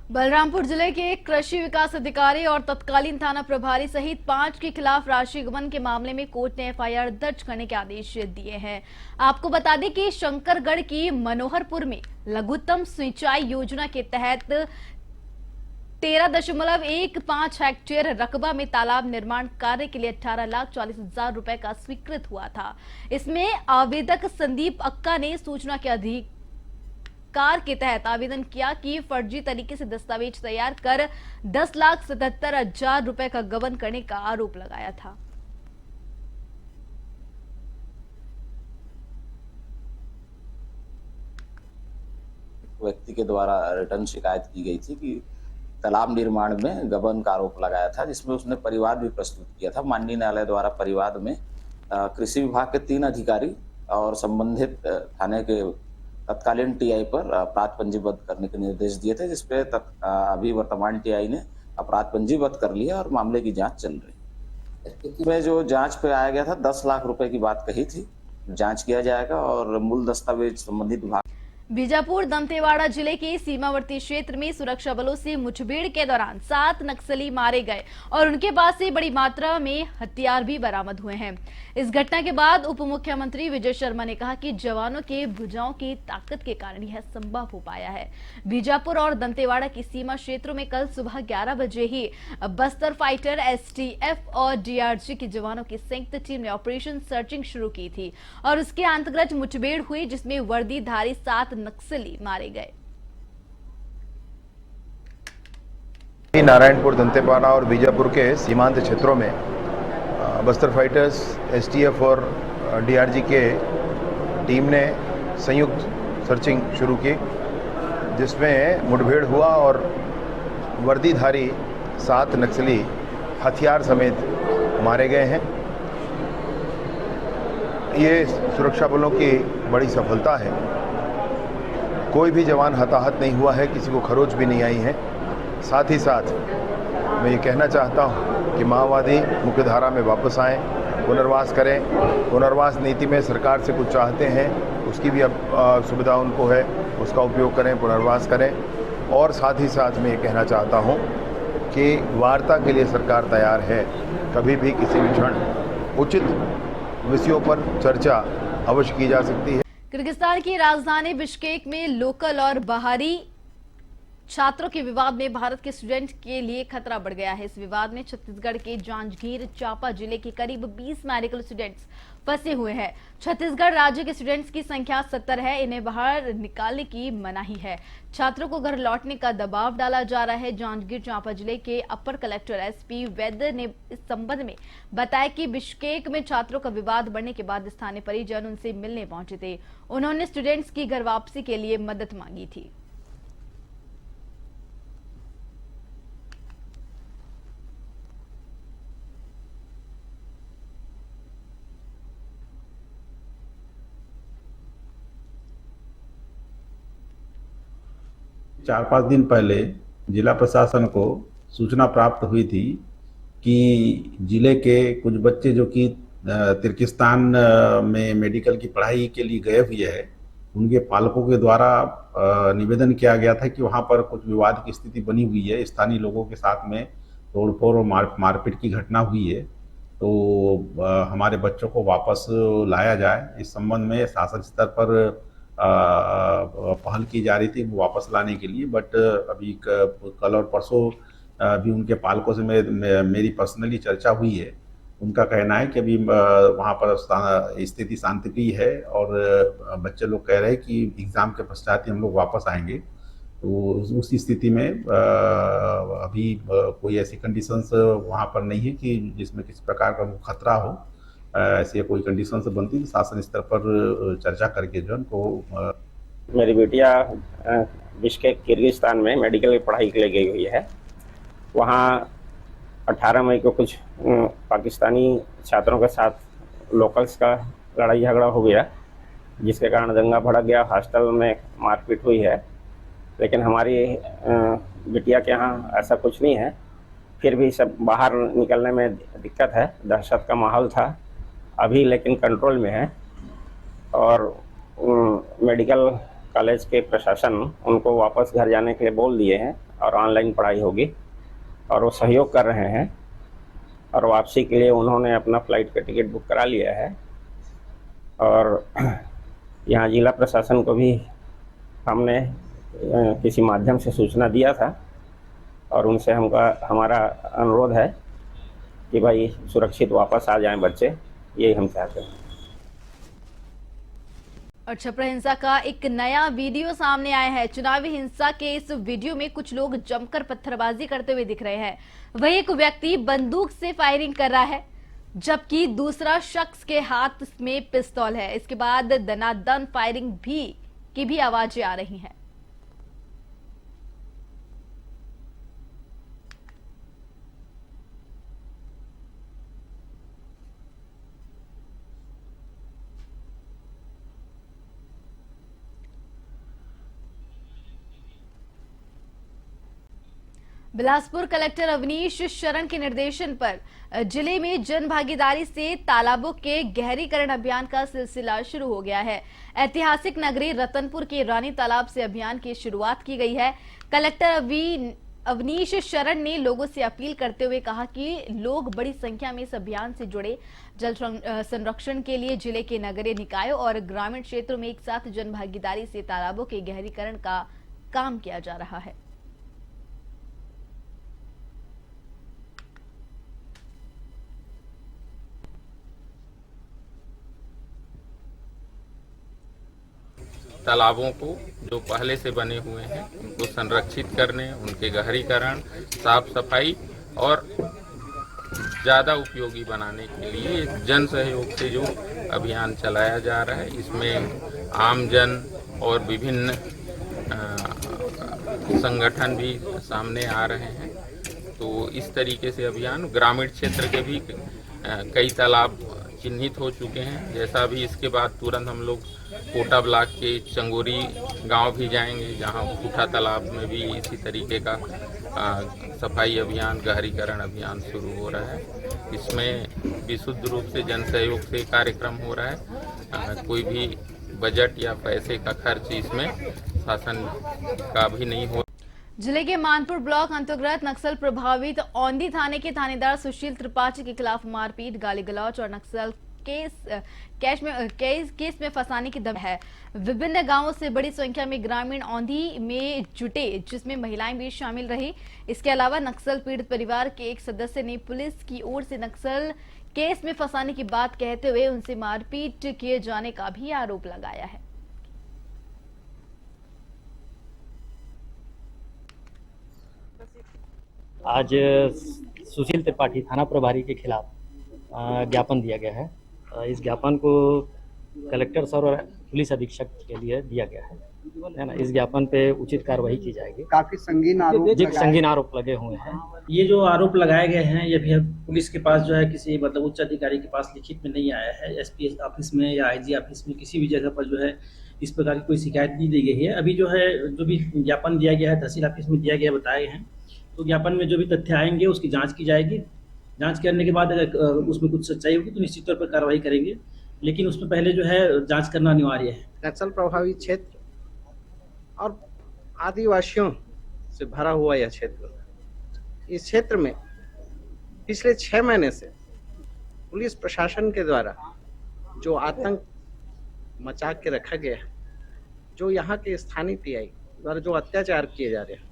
बलरामपुर जिले के कृषि विकास अधिकारी और तत्कालीन थाना प्रभारी सहित 5 के खिलाफ राशि गबन के मामले में कोर्ट ने एफआईआर दर्ज करने के आदेश दिए हैं। आपको बता दें कि शंकरगढ़ की मनोहरपुर में लघुत्तम सिंचाई योजना के तहत 13.15 हेक्टेयर रकबा में तालाब निर्माण कार्य के लिए 18,40,000 रुपए का स्वीकृत हुआ था। इसमें आवेदक संदीप अक्का ने सूचना के अधिकार के तहत आवेदन किया कि फर्जी तरीके से दस्तावेज तैयार कर 10,77,000 रुपए का गबन करने का आरोप लगाया था। व्यक्ति के द्वारा रिटर्न शिकायत की गई थी कि तालाब निर्माण में गबन का आरोप लगाया था, जिसमें उसने परिवाद भी प्रस्तुत किया था। माननीय न्यायालय द्वारा परिवाद में कृषि विभाग के 3 अधिकारी और संबंधित थाने के तत्कालीन टीआई पर अपराध पंजीबद्ध करने के निर्देश दिए थे, जिसपे अभी वर्तमान टीआई ने अपराध पंजीबद्ध कर लिया और मामले की जांच चल रही है। इसमें जो जांच पे आया गया था 10 लाख रुपए की बात कही थी, जांच किया जाएगा और मूल दस्तावेज संबंधित विभाग। बीजापुर दंतेवाड़ा जिले के सीमावर्ती क्षेत्र में सुरक्षा बलों से मुठभेड़ के दौरान 7 नक्सली मारे गए और उनके पास से बड़ी मात्रा में हथियार भी बरामद हुए हैं। इस घटना के बाद उप मुख्यमंत्री विजय शर्मा ने कहा कि जवानों के भुजाओं की ताकत के कारण यह संभव हो पाया है। बीजापुर और दंतेवाड़ा की सीमा क्षेत्रों में कल सुबह 11 बजे ही बस्तर फाइटर, एसटीएफ और डीआरजी के जवानों की संयुक्त टीम ने ऑपरेशन सर्चिंग शुरू की थी और उसके अंतर्गत मुठभेड़ हुई, जिसमें वर्दीधारी 7 नक्सली मारे गए। नारायणपुर, दंतेवाड़ा और बीजापुर के सीमांत क्षेत्रों में बस्तर फाइटर्स, एसटीएफ और डीआरजी के टीम ने संयुक्त सर्चिंग शुरू की, जिसमें मुठभेड़ हुआ और वर्दीधारी 7 नक्सली हथियार समेत मारे गए हैं। ये सुरक्षा बलों की बड़ी सफलता है। कोई भी जवान हताहत नहीं हुआ है, किसी को खरोच भी नहीं आई है। साथ ही साथ मैं ये कहना चाहता हूँ कि माओवादी मुख्यधारा में वापस आएँ, पुनर्वास करें। पुनर्वास नीति में सरकार से कुछ चाहते हैं, उसकी भी अब सुविधा उनको है, उसका उपयोग करें, पुनर्वास करें। और साथ ही साथ मैं ये कहना चाहता हूँ कि वार्ता के लिए सरकार तैयार है। कभी भी किसी भी क्षण उचित विषयों पर चर्चा अवश्य की जा सकती है। किर्गिस्तान की राजधानी बिश्केक में लोकल और बाहरी छात्रों के विवाद में भारत के स्टूडेंट के लिए खतरा बढ़ गया है। इस विवाद में छत्तीसगढ़ के जांजगीर चांपा जिले के करीब 20 मेडिकल स्टूडेंट्स फंसे हुए हैं। छत्तीसगढ़ राज्य के स्टूडेंट्स की संख्या 70 है। इन्हें बाहर निकालने की मनाही है। छात्रों को घर लौटने का दबाव डाला जा रहा है। जांजगीर चांपा जिले के अपर कलेक्टर एसपी वैद्य ने इस संबंध में बताया कि बिश्केक में छात्रों का विवाद बढ़ने के बाद स्थानीय परिजन उनसे मिलने पहुंचे थे। उन्होंने स्टूडेंट्स की घर वापसी के लिए मदद मांगी थी। चार 5 दिन पहले जिला प्रशासन को सूचना प्राप्त हुई थी कि जिले के कुछ बच्चे जो कि तिर्किस्तान में मेडिकल की पढ़ाई के लिए गए हुए हैं, उनके पालकों के द्वारा निवेदन किया गया था कि वहां पर कुछ विवाद की स्थिति बनी हुई है। स्थानीय लोगों के साथ में तोड़फोड़ और मारपीट की घटना हुई है, तो हमारे बच्चों को वापस लाया जाए, इस संबंध में शासन स्तर पर पहल की जा रही थी वो वापस लाने के लिए। बट अभी कल और परसों भी उनके पालकों से मेरी पर्सनली चर्चा हुई है। उनका कहना है कि अभी वहाँ पर स्थिति शांतिप्रिय है और बच्चे लोग कह रहे हैं कि एग्ज़ाम के पश्चात ही हम लोग वापस आएंगे। तो उस स्थिति में अभी कोई ऐसी कंडीशंस वहाँ पर नहीं है कि जिसमें किसी प्रकार का खतरा हो। ऐसी कोई कंडीशन से बनती तो शासन स्तर पर चर्चा करके जो उनको। मेरी बेटिया बिश्केक किर्गिस्तान में मेडिकल की पढ़ाई के लिए गई हुई है। वहाँ 18 मई को कुछ पाकिस्तानी छात्रों के साथ लोकल्स का लड़ाई झगड़ा हो गया, जिसके कारण दंगा भड़क गया, हॉस्टल में मारपीट हुई है। लेकिन हमारी बिटिया के यहाँ ऐसा कुछ नहीं है। फिर भी सब बाहर निकलने में दिक्कत है, दहशत का माहौल था। अभी लेकिन कंट्रोल में है और मेडिकल कॉलेज के प्रशासन उनको वापस घर जाने के लिए बोल दिए हैं और ऑनलाइन पढ़ाई होगी, और वो सहयोग कर रहे हैं। और वापसी के लिए उन्होंने अपना फ्लाइट का टिकट बुक करा लिया है। और यहाँ जिला प्रशासन को भी हमने किसी माध्यम से सूचना दिया था, और उनसे हमारा अनुरोध है कि भाई सुरक्षित वापस आ जाएं बच्चे, यही हम चाहते हैं। और छपरा हिंसा का एक नया वीडियो सामने आया है। चुनावी हिंसा के इस वीडियो में कुछ लोग जमकर पत्थरबाजी करते हुए दिख रहे हैं। वही एक व्यक्ति बंदूक से फायरिंग कर रहा है, जबकि दूसरा शख्स के हाथ में पिस्तौल है। इसके बाद दनादन फायरिंग की भी आवाजें आ रही हैं। बिलासपुर कलेक्टर अवनीश शरण के निर्देशन पर जिले में जन भागीदारी से तालाबों के गहरीकरण अभियान का सिलसिला शुरू हो गया है। ऐतिहासिक नगरी रतनपुर के रानी तालाब से अभियान की शुरुआत की गई है। कलेक्टर अवनीश शरण ने लोगों से अपील करते हुए कहा कि लोग बड़ी संख्या में इस अभियान से जुड़े। जल संरक्षण के लिए जिले के नगरीय निकायों और ग्रामीण क्षेत्रों में एक साथ जन भागीदारी से तालाबों के गहरीकरण का काम किया जा रहा है। तालाबों को जो पहले से बने हुए हैं उनको संरक्षित करने, उनके गहरीकरण, साफ सफाई और ज़्यादा उपयोगी बनाने के लिए जन सहयोग से जो अभियान चलाया जा रहा है, इसमें आमजन और विभिन्न संगठन भी सामने आ रहे हैं। तो इस तरीके से अभियान ग्रामीण क्षेत्र के भी कई तालाब चिन्हित हो चुके हैं। जैसा अभी इसके बाद तुरंत हम लोग कोटा ब्लॉक के चंगोरी गांव भी जाएंगे, जहां फूटा तालाब में भी इसी तरीके का सफाई अभियान, गहरीकरण अभियान शुरू हो रहा है। इसमें विशुद्ध रूप से जन सहयोग से कार्यक्रम हो रहा है। कोई भी बजट या पैसे का खर्च इसमें शासन का भी नहीं हो। जिले के मानपुर ब्लॉक अंतर्गत नक्सल प्रभावित औंधी थाने के थानेदार सुशील त्रिपाठी के खिलाफ मारपीट, गाली गलौज और नक्सल केस में फंसाने की दम है। विभिन्न गांवों से बड़ी संख्या में ग्रामीण औंधी में जुटे, जिसमें महिलाएं भी शामिल रही। इसके अलावा नक्सल पीड़ित परिवार के एक सदस्य ने पुलिस की ओर से नक्सल केस में फंसाने की बात कहते हुए उनसे मारपीट किए जाने का भी आरोप लगाया है। आज सुशील त्रिपाठी थाना प्रभारी के खिलाफ ज्ञापन दिया गया है। इस ज्ञापन को कलेक्टर सर और पुलिस अधीक्षक के लिए दिया गया है ना। इस ज्ञापन पे उचित कार्रवाई की जाएगी। काफी संगीन आरोप लगे हुए हैं। ये जो आरोप लगाए गए हैं, ये भी पुलिस के पास जो है किसी मतलब उच्च अधिकारी के पास लिखित में नहीं आया है। एसपी ऑफिस में या आईजी ऑफिस में किसी भी जगह पर जो है इस प्रकार की कोई शिकायत नहीं दी गई है। अभी जो है जो भी ज्ञापन दिया गया है तहसील ऑफिस में दिया गया बताए हैं, तो ज्ञापन में जो भी तथ्य आएंगे उसकी जांच की जाएगी। जांच करने के बाद अगर उसमें कुछ सच्चाई होगी तो निश्चित तौर पर कार्रवाई करेंगे, लेकिन उसमें पहले जो है जांच करना अनिवार्य है। नक्सल प्रभावित क्षेत्र और आदिवासियों से भरा हुआ यह क्षेत्र, इस क्षेत्र में पिछले 6 महीने से पुलिस प्रशासन के द्वारा जो आतंक मचा के रखा गया है, जो यहाँ के स्थानीय टीआई द्वारा जो अत्याचार किए जा रहे हैं,